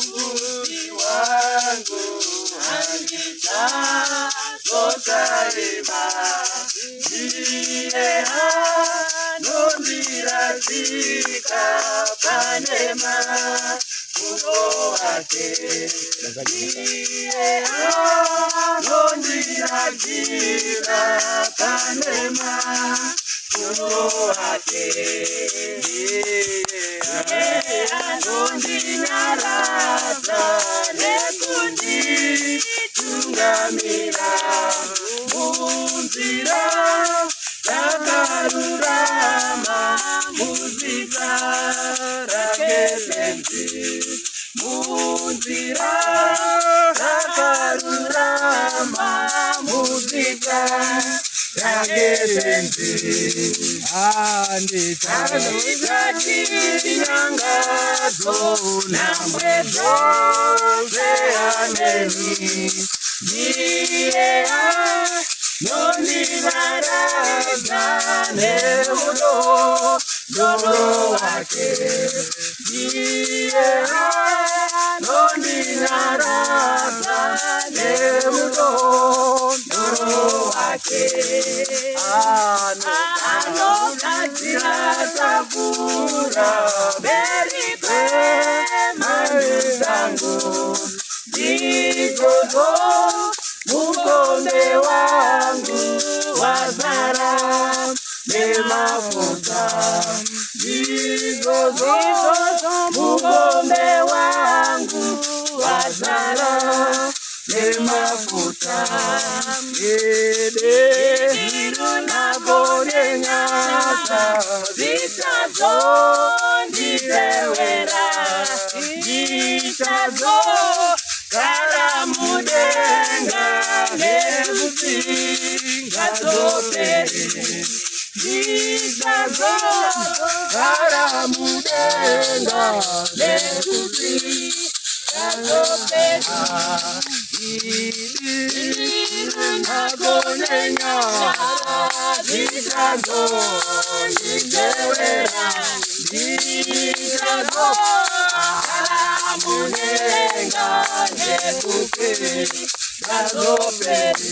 mbuzi wangu angitazotaima ndiye anondirazika panema muno wake ndiye anondirazika panema muno wake anondinyaraza nekunditungamira munzira yakarurama muzita rakebenzi munzira yakarurama muzita rakebenzi anditazozatiyangadzo namwedzo zeaneni ndiye anondivaraza neudo dono wake ndiye anondinyaraza neudo dono wake anogadzira tafura mberi kwemhando dzangu ndigogo mukombe wangu wazara nemafuta ndigogo mukombe wangu wazara nemafuta nakonenyasa zitazo nditewera zitazo karamudenga ngekuzingazopere zitazo karamudenga ngekuzingazopere nakonenyasa zitazo nditewera zitazo karamudenga ngekuzingazopere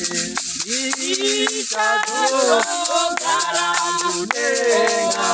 zitazo karamudenga